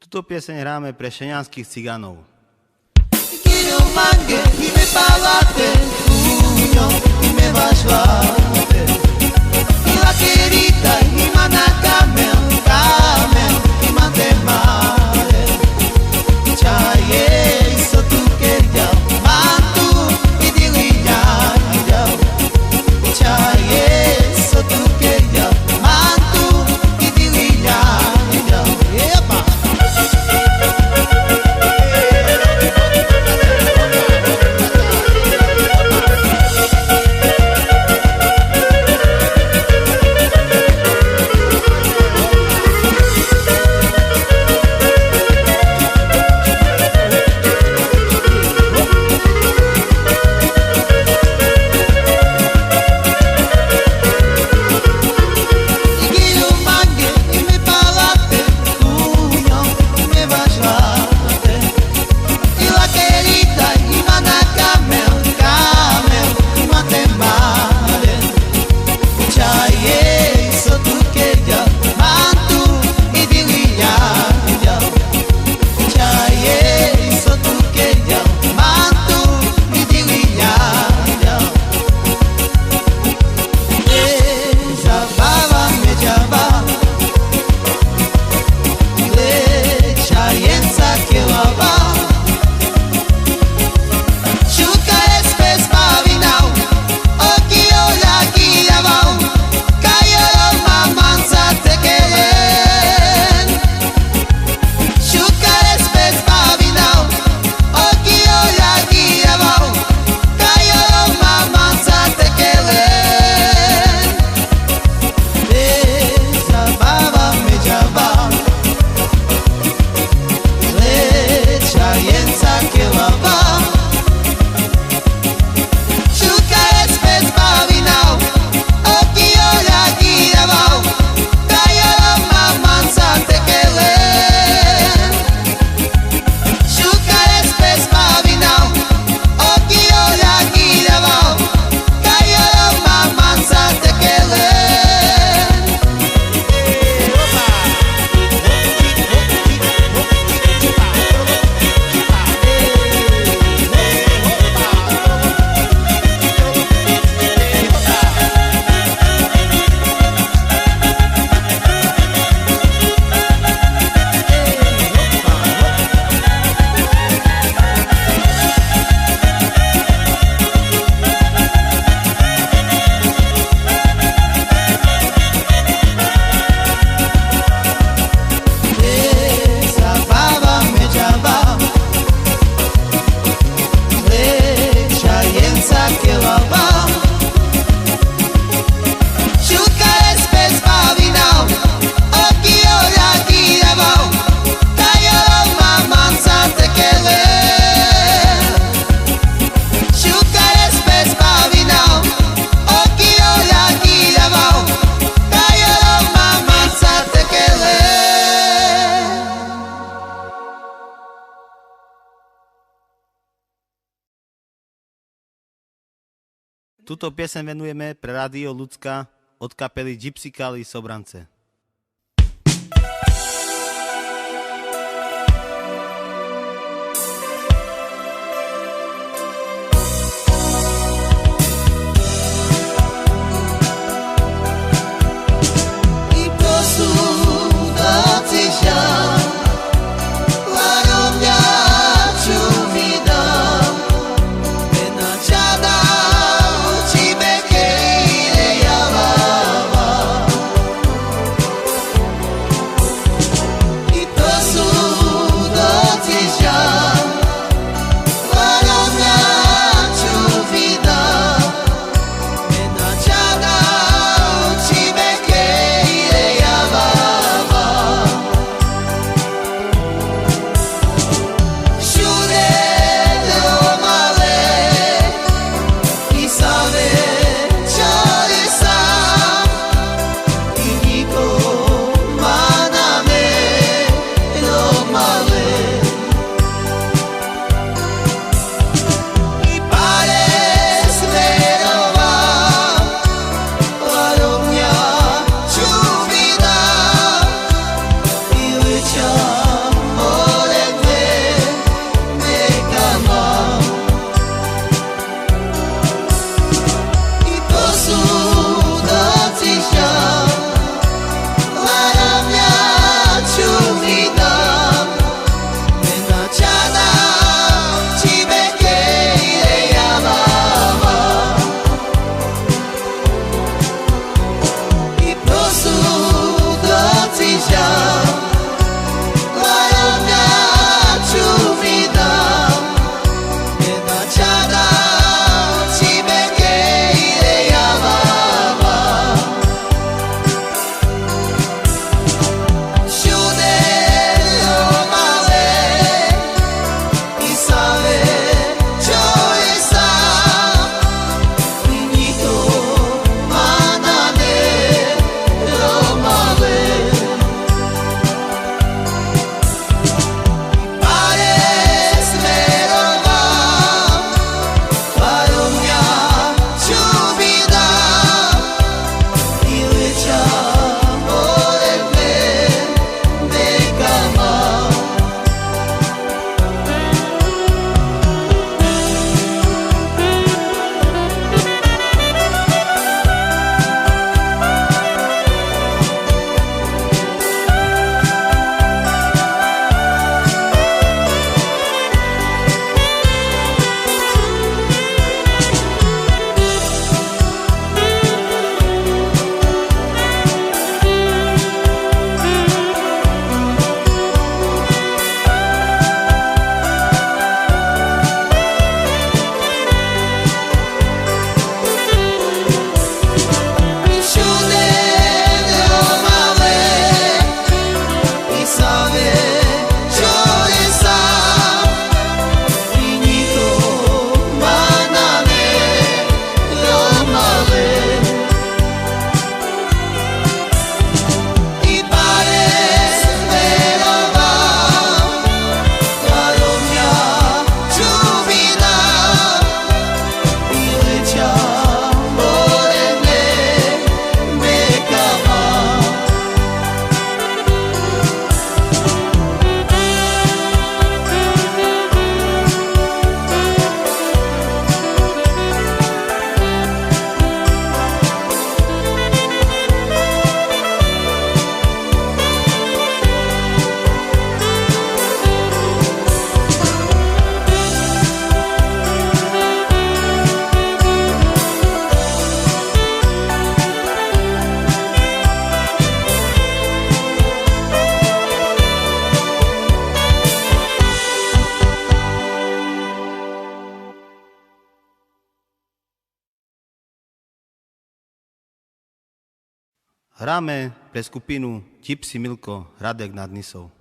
Tuto pieseň hráme pre šeňanských cigánov. Tuto pieseň venujeme pre Rádio Ľudská od kapely Gypsy Kali Sobrance. Hráme pre skupinu Gypsy Milko Hradek nad Nisou.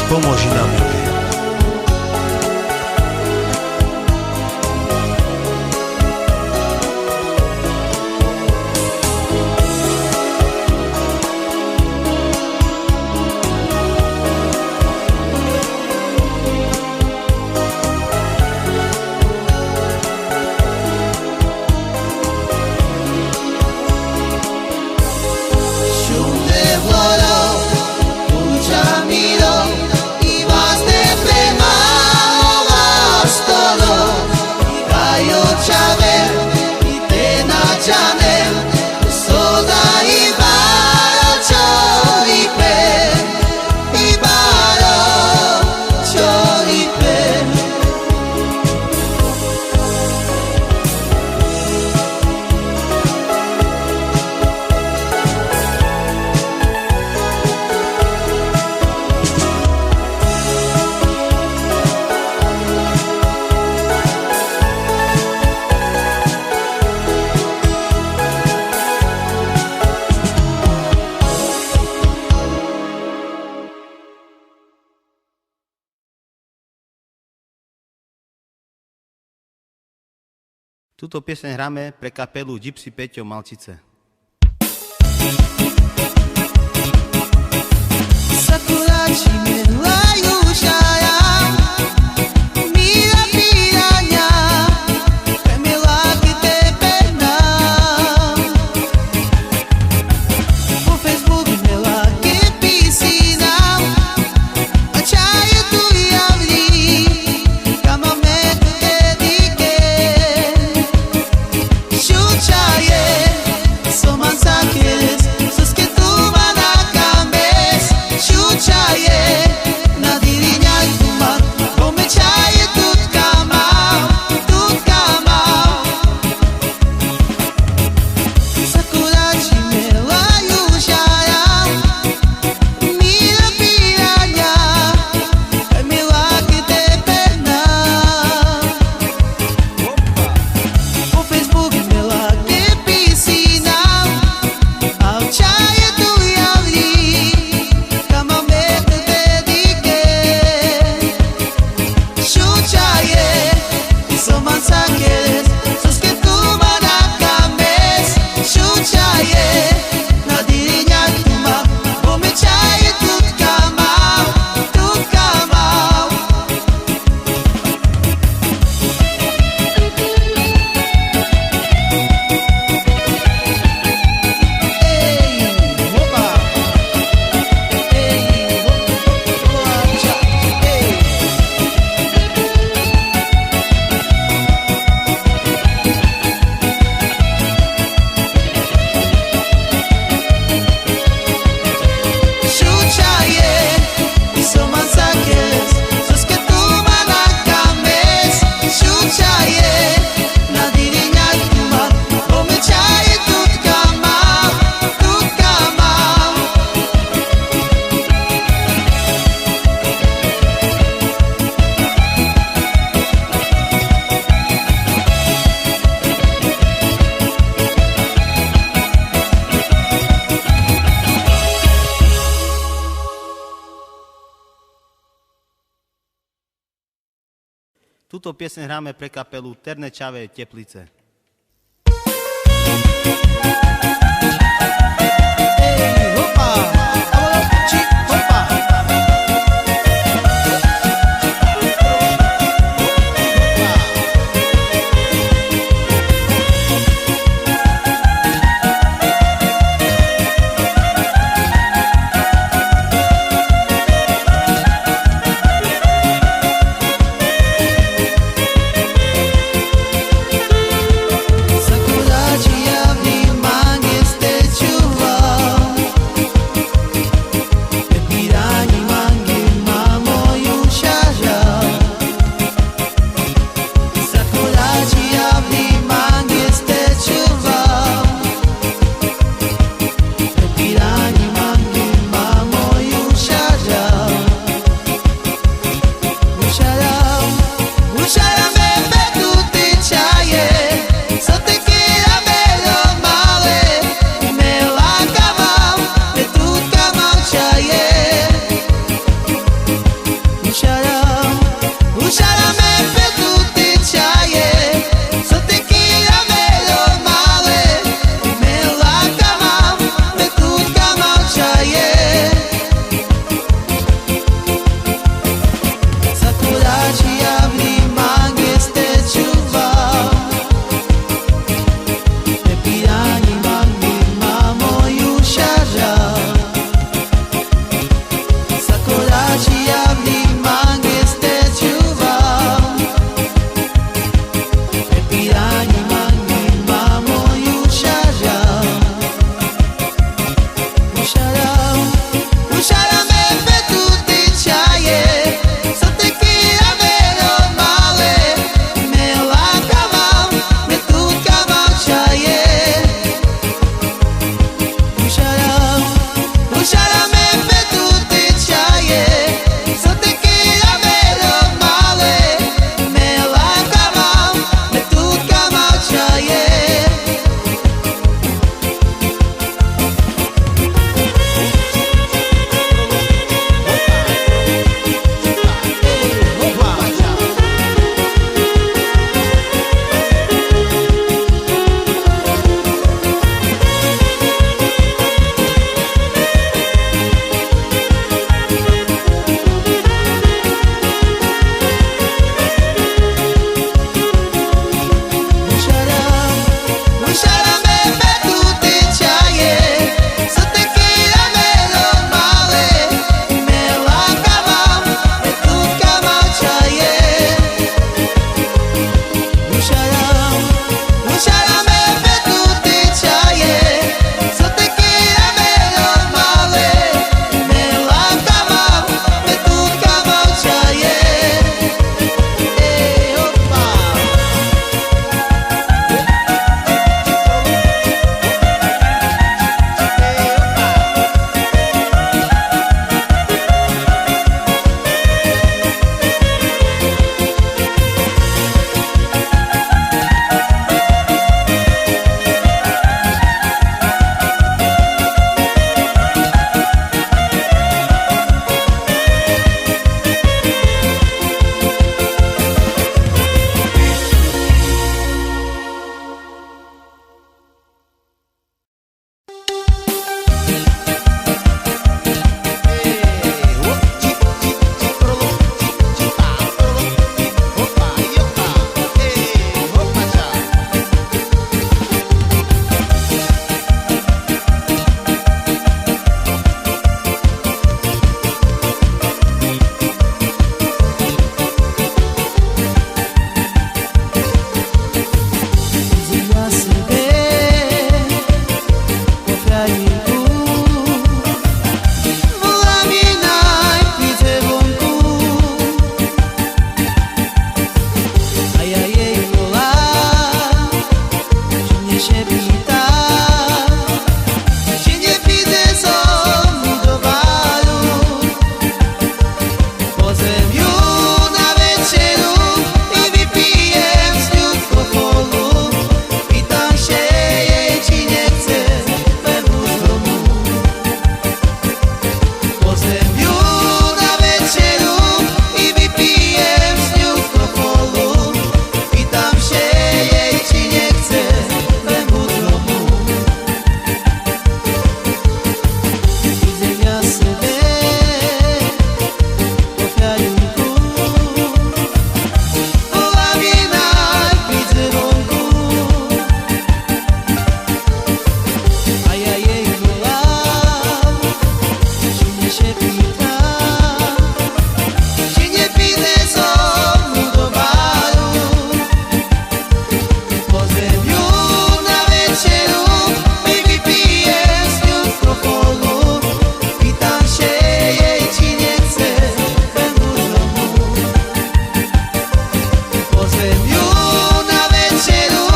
Pomôži nám ju. Túto pieseň hráme pre kapelu Gypsy Peťo Malčice. Sakurači milajú šaja, mila piraňa, milá que te pena. Po Facebook milá que piscina, a čaju tu javlí, kamame tu dedique. Šučaje, som anzakeles, Túto pieseň hráme pre kapelu Ternečave Teplice. Opa, či, opa. się pita, czy nie pójdę ze mną do baru. Pozwem ją na wieczeru i wypiję z nią alkoholu. Pytam się jej, czy nie chce będę w domu. Pozwem ją na wieczeru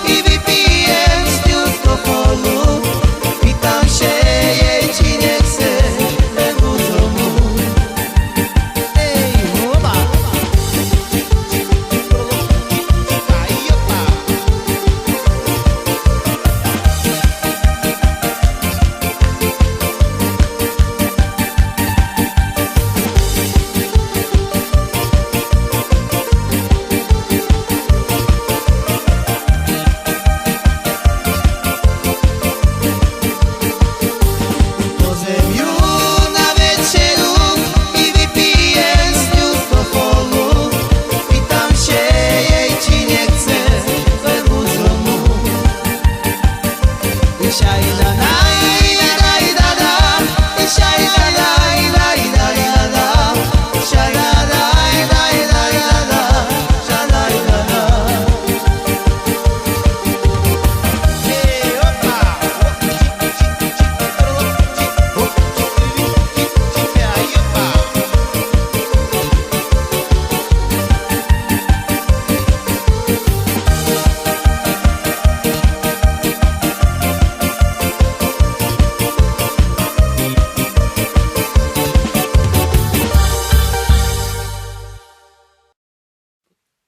i wypiję z nią alkoholu. Pytam się jej, czy nie chce będę w domu. Ej, hopa! Pozwem ją na wieczeru i wypiję z nią alkoholu. Pytam się jej, czy nie chce będę z domu. Shai da dai da dai da da, shai da dai dai dai da da, shai da dai dai dai da da, shai dai da da. Hey, hopa!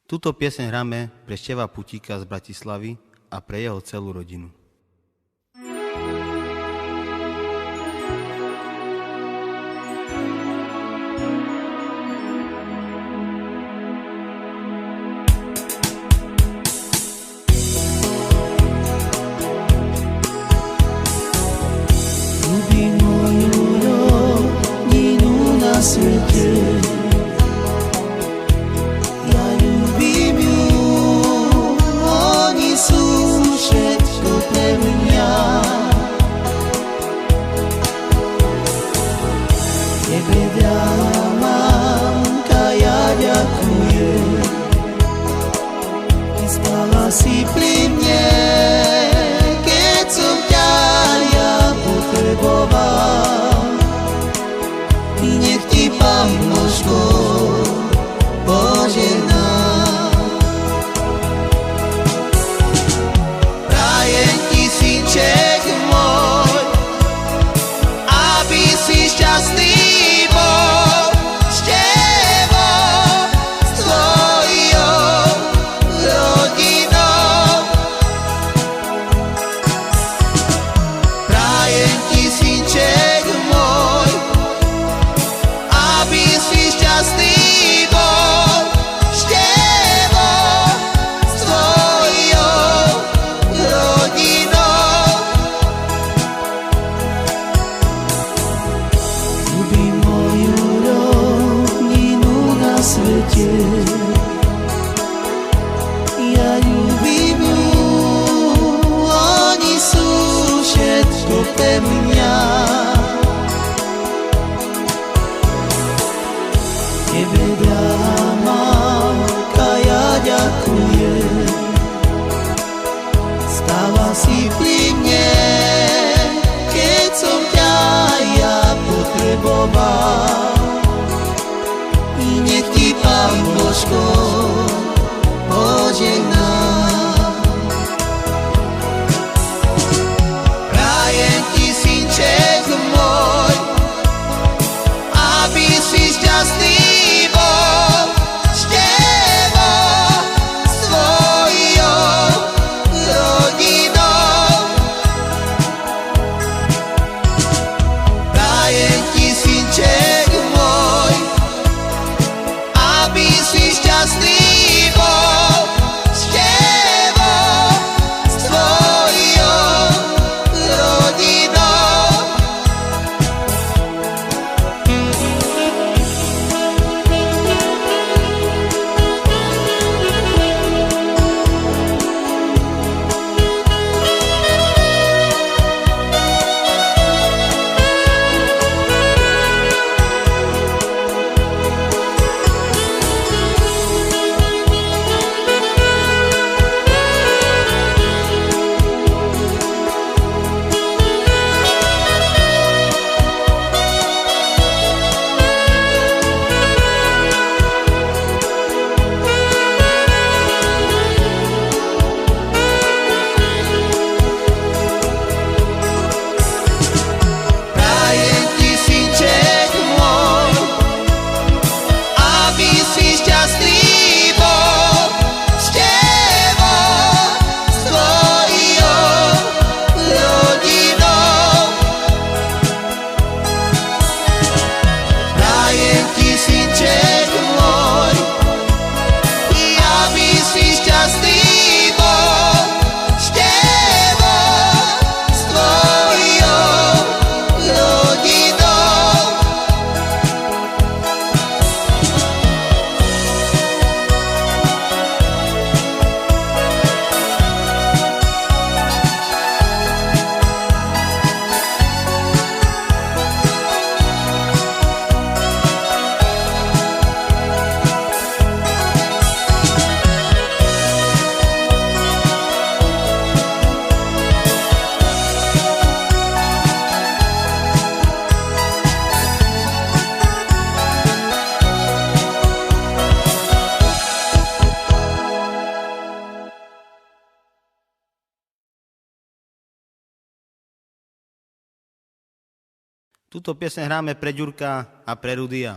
Túto pieseň hráme pre Števa Putíka z Bratislavy a pre jeho celú rodinu. Ľubím moju rodinu na svete. Ja ľubím ju, oni sú všetko pre mňa. Tebe, drahá mamka, ja ďakujem. Ty stala si pri mne, keď som ťa ja potreboval. I nech ti Pán Božko požehná. Prajem ti, synček môj, aby si šťastný bol s tebou, s tvojou rodinou. Prajem ti, synček môj, aby si šťastný bol s tebou, s tvojou rodinou. Ľubím moju rodinu na svete. Ja ľubím ju, oni sú všetko pre mňa. Tebe, drahá mamka, ja ďakujem. Stala si pri mne, keď som ťa ja potreboval. I nech ti Pán Božko požehná. Prajem ti, synček môj, aby si šťastný bol Túto pieseň hráme pre Ďurka a pre Rudia.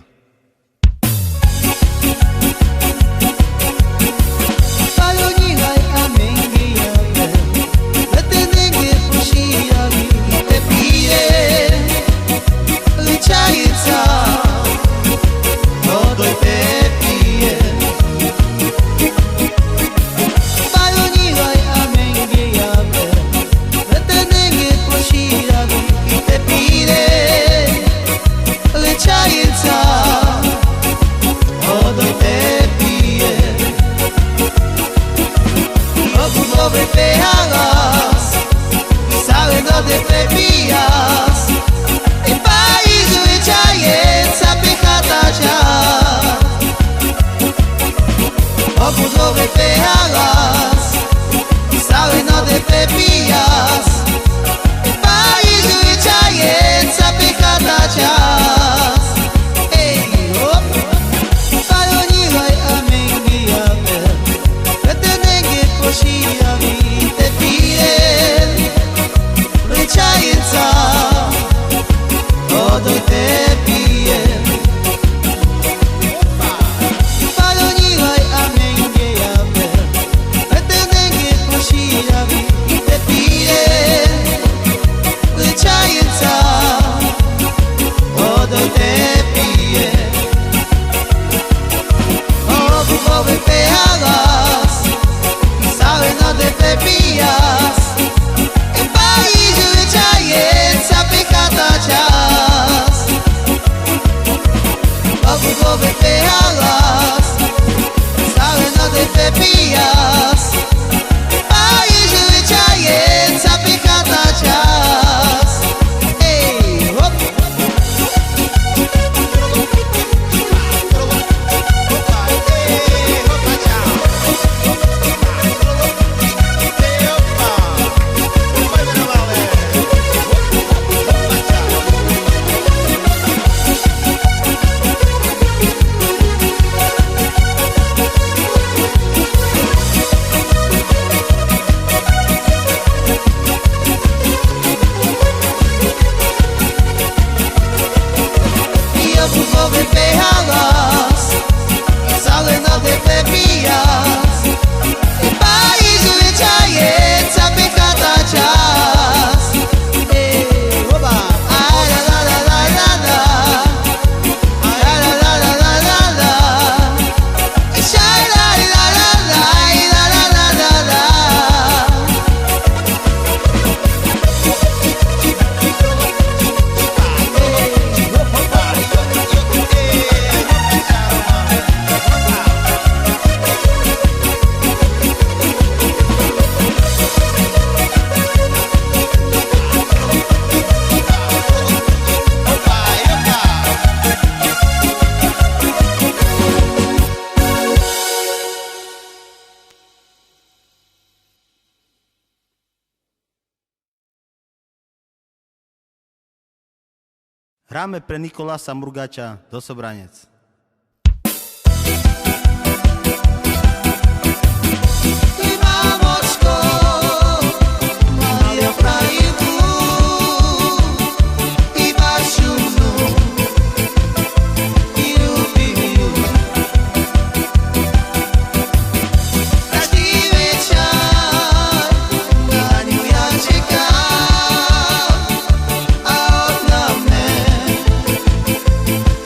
Hráme pre Nikolasa Murgača do Sobranec.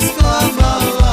Skłamała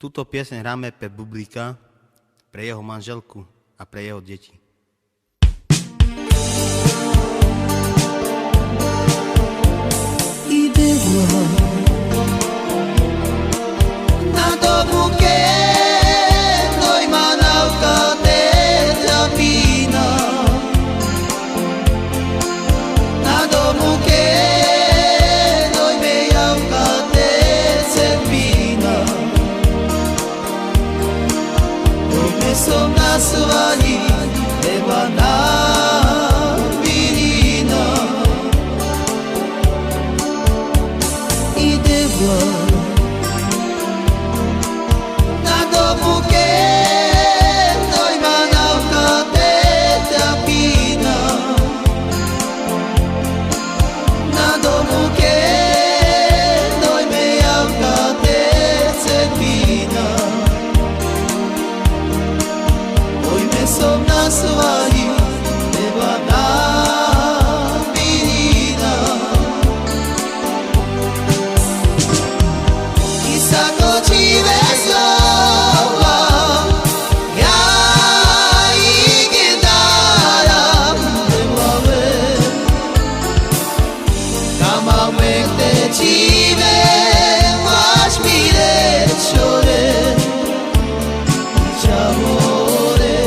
Túto pieseň hráme pre Bublíka, pre jeho manželku a pre jeho deti. Na domu keď noj manavka teda pína, na domu keď noj mejavka teda pína, dojme som na svani teba na vinina. Ide vlak na domu keď noj manavka teda pína, na domu keď noj mejavka teda pína, pojme som na svani teba na vinina. I sa točíme slova, ja ich dáram v hlave, kam máme tečíme, máš mi rečore, čamore.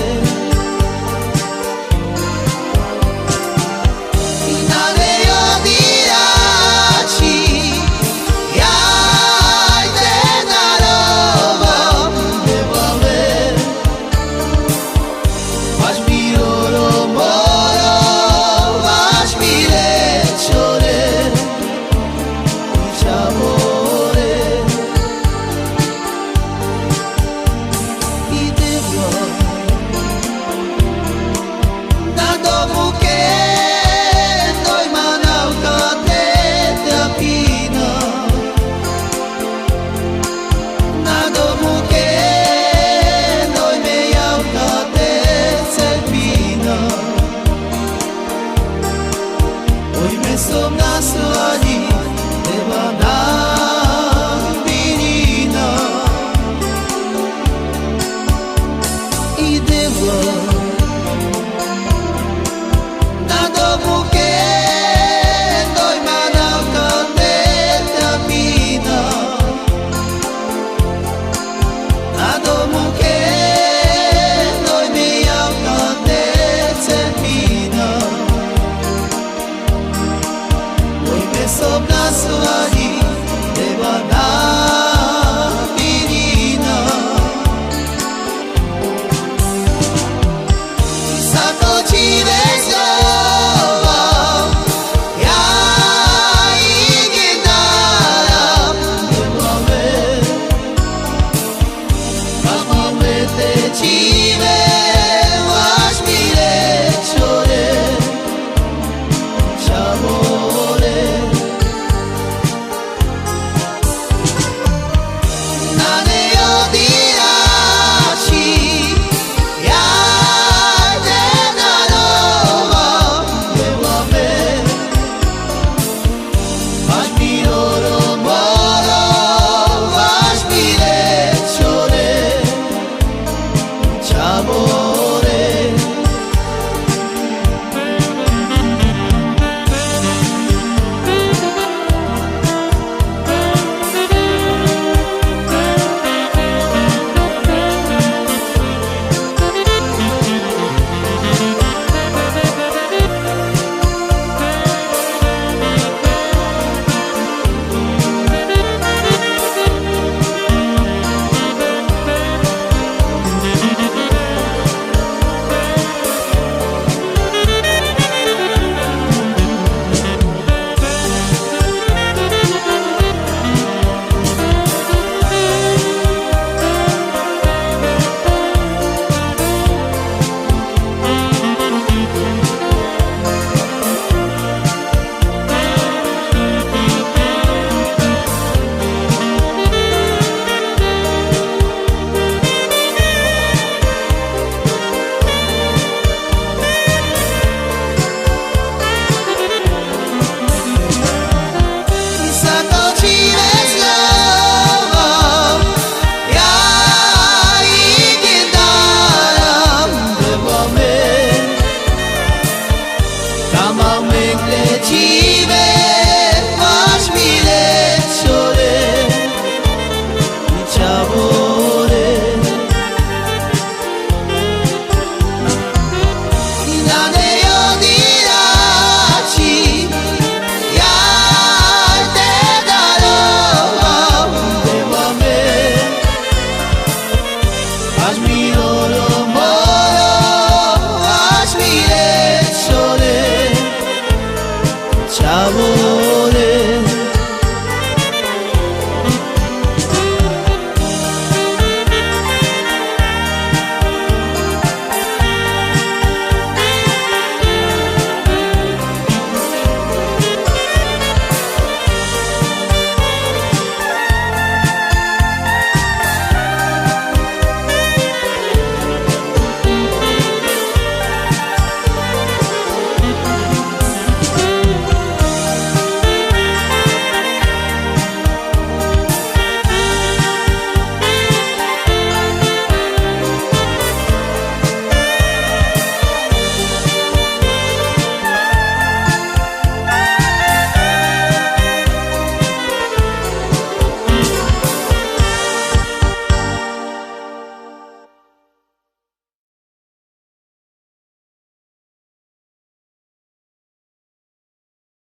I na nejody rači, ja ide narovam v hlave, máš mi oro moro, máš mi rečore, čamore. Ide vlak na domu keď noj manavka teda pína, na domu keď noj mejavka teda pína, pojme som na svani teba na vinina. Ide vlak na domu keď noj manavka teda pína, na domu keď noj mejavka teda pína, pojme som na svani teba na vinina. I sa točíme slova, ja ich dáram v hlave, kam máme tečíme, máš mi rečore, čamore. Cive aș mile ciore Ciavore Inane yo diraci Yar te daro Devame Aș miro lo moro Aș mile ciore Ciavore